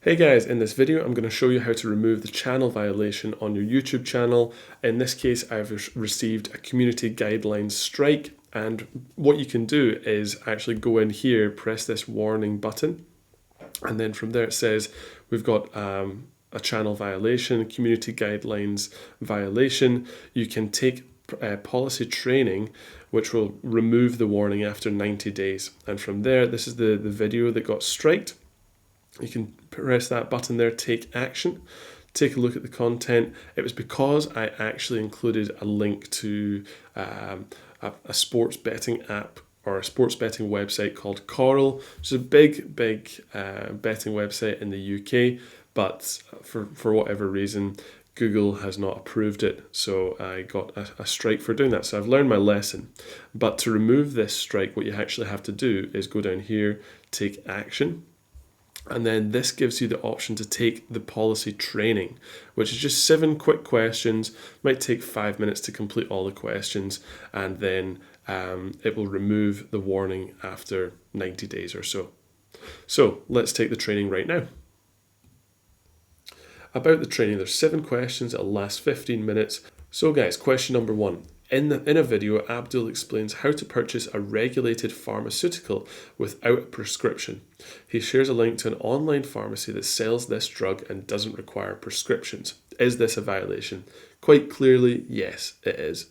Hey guys, in this video I'm going to show you how to remove the channel violation on your YouTube channel. In this case I've received a community guidelines strike, and what you can do is actually go in here, press this warning button, and then from there it says we've got a channel violation, community guidelines violation. You can take policy training which will remove the warning after 90 days, and from there this is the video that got striked. You can press that button there, take action, take a look at the content. It was because I actually included a link to a sports betting app or a sports betting website called Coral, which is a big betting website in the UK, but for whatever reason, Google has not approved it, so I got a strike for doing that. So I've learned my lesson. But to remove this strike, what you actually have to do is go down here, take action, and then this gives you the option to take the policy training, which is just 7 quick questions. Might take 5 minutes to complete all the questions, and then it will remove the warning after 90 days or so. So let's take the training right now. About the training, there's 7 questions. It'll last 15 minutes. So guys, question number 1. In a video, Abdul explains how to purchase a regulated pharmaceutical without a prescription. He shares a link to an online pharmacy that sells this drug and doesn't require prescriptions. Is this a violation? Quite clearly, yes, it is.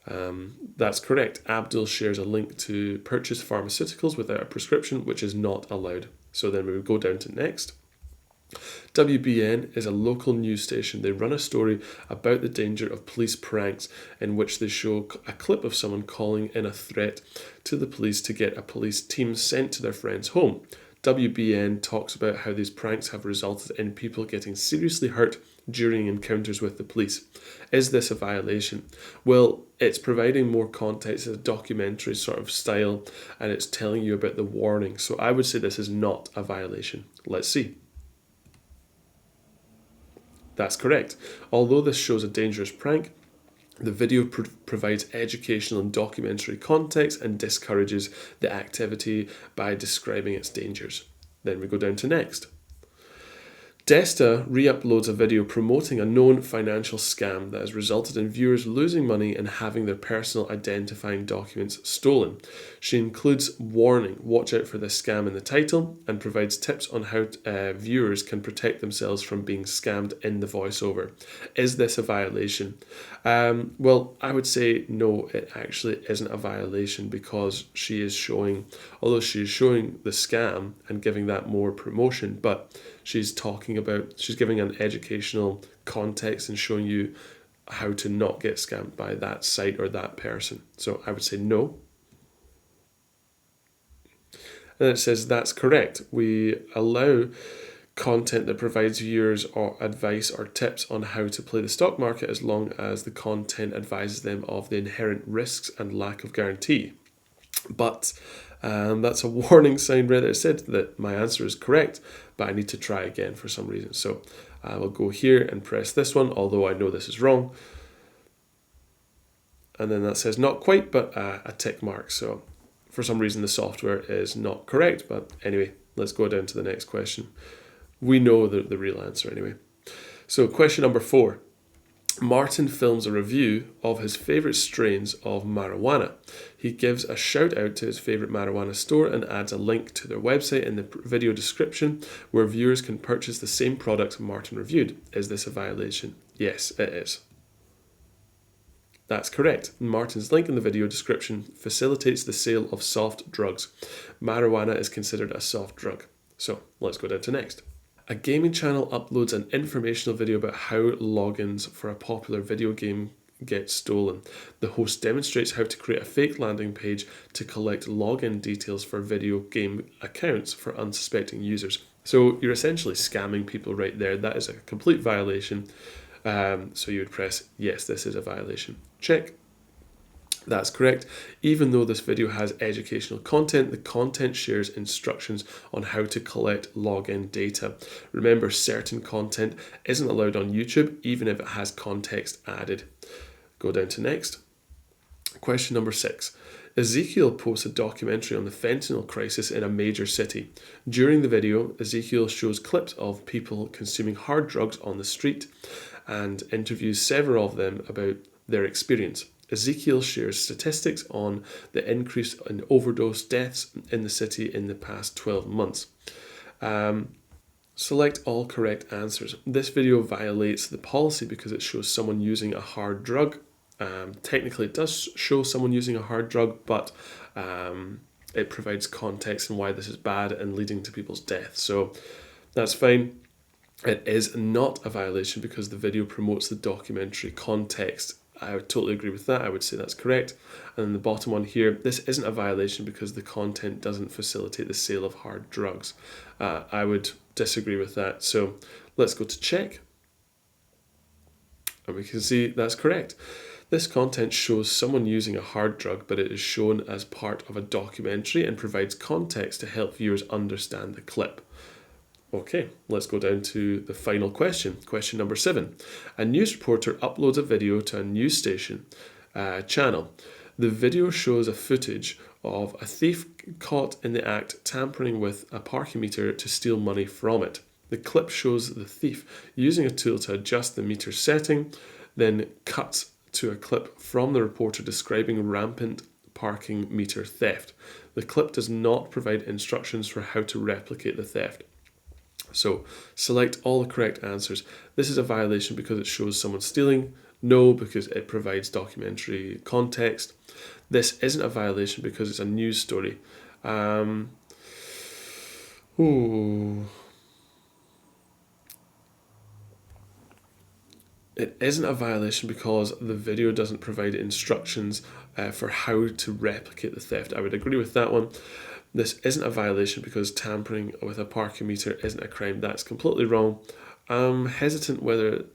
That's correct. Abdul shares a link to purchase pharmaceuticals without a prescription, which is not allowed. So then we would go down to next. WBN is a local news station. They run a story about the danger of police pranks, in which they show a clip of someone calling in a threat to the police to get a police team sent to their friend's home. WBN talks about how these pranks have resulted in people getting seriously hurt during encounters with the police. Is this a violation? Well, it's providing more context, as a documentary sort of style, and it's telling you about the warning. So I would say this is not a violation. Let's see. That's correct. Although this shows a dangerous prank, the video provides educational and documentary context and discourages the activity by describing its dangers. Then we go down to next. Desta re-uploads a video promoting a known financial scam that has resulted in viewers losing money and having their personal identifying documents stolen. She includes warning, watch out for this scam in the title, and provides tips on how viewers can protect themselves from being scammed in the voiceover. Is this a violation? Well, I would say no, it actually isn't a violation, because she is showing, although she is showing the scam and giving that more promotion, but she's giving an educational context and showing you how to not get scammed by that site or that person. So I would say no. And it says that's correct. We allow content that provides viewers or advice or tips on how to play the stock market, as long as the content advises them of the inherent risks and lack of guarantee. But that's a warning sign right there. It said that my answer is correct, but I need to try again for some reason. So I will go here and press this one, although I know this is wrong. And then that says not quite, but a tick mark. So for some reason the software is not correct. But anyway, let's go down to the next question. We know the real answer anyway. So question number 4. Martin films a review of his favourite strains of marijuana. He gives a shout out to his favourite marijuana store and adds a link to their website in the video description, where viewers can purchase the same products Martin reviewed. Is this a violation? Yes, it is. That's correct. Martin's link in the video description facilitates the sale of soft drugs. Marijuana is considered a soft drug. So let's go down to next. A gaming channel uploads an informational video about how logins for a popular video game get stolen. The host demonstrates how to create a fake landing page to collect login details for video game accounts for unsuspecting users. So you're essentially scamming people right there. That is a complete violation. So you would press, yes, this is a violation. Check. That's correct. Even though this video has educational content, the content shares instructions on how to collect login data. Remember, certain content isn't allowed on YouTube, even if it has context added. Go down to next. Question number 6. Ezekiel posts a documentary on the fentanyl crisis in a major city. During the video, Ezekiel shows clips of people consuming hard drugs on the street and interviews several of them about their experience. Ezekiel shares statistics on the increase in overdose deaths in the city in the past 12 months. Select all correct answers. This video violates the policy because it shows someone using a hard drug. Technically, it does show someone using a hard drug, but it provides context and why this is bad and leading to people's death. So that's fine. It is not a violation because the video promotes the documentary context. I would totally agree with that. I would say that's correct. And then the bottom one here, this isn't a violation because the content doesn't facilitate the sale of hard drugs. I would disagree with that. So let's go to check. And we can see that's correct. This content shows someone using a hard drug, but it is shown as part of a documentary and provides context to help viewers understand the clip. Okay, let's go down to the final question. Question number 7. A news reporter uploads a video to a news station channel. The video shows a footage of a thief caught in the act tampering with a parking meter to steal money from it. The clip shows the thief using a tool to adjust the meter setting, then cuts to a clip from the reporter describing rampant parking meter theft. The clip does not provide instructions for how to replicate the theft. So select all the correct answers. This is a violation because it shows someone stealing. No, because it provides documentary context. This isn't a violation because it's a news story. It isn't a violation because the video doesn't provide instructions for how to replicate the theft. I would agree with that one. This isn't a violation because tampering with a parking meter isn't a crime. That's completely wrong. I'm hesitant whether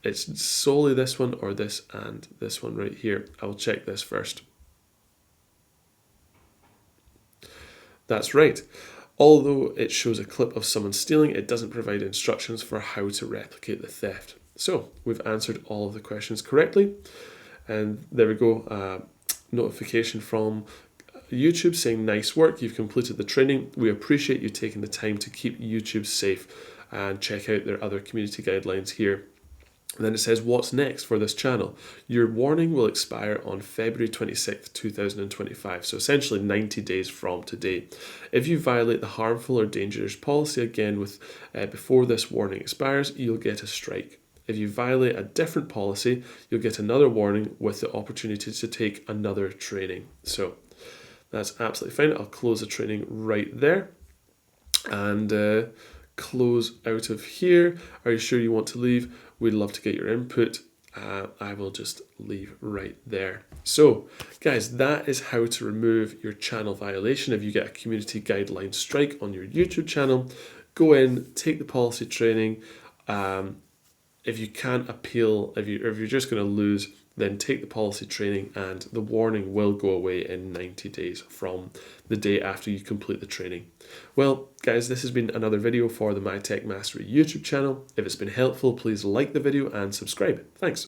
it's solely this one or this and this one right here. I'll check this first. That's right. Although it shows a clip of someone stealing, it doesn't provide instructions for how to replicate the theft. So we've answered all of the questions correctly. And there we go. Notification from YouTube saying nice work, you've completed the training. We appreciate you taking the time to keep YouTube safe, and check out their other community guidelines here. And then it says, what's next for this channel? Your warning will expire on February 26th, 2025. So essentially 90 days from today. If you violate the harmful or dangerous policy again before this warning expires, you'll get a strike. If you violate a different policy, you'll get another warning with the opportunity to take another training. So that's absolutely fine. I'll close the training right there and close out of here. Are you sure you want to leave? We'd love to get your input. I will just leave right there. So guys, that is how to remove your channel violation. If you get a community guideline strike on your YouTube channel, go in, take the policy training. If you can't appeal, if you're just going to lose, then take the policy training and the warning will go away in 90 days from the day after you complete the training. Well, guys, this has been another video for the My Tech Mastery YouTube channel. If it's been helpful, please like the video and subscribe. Thanks.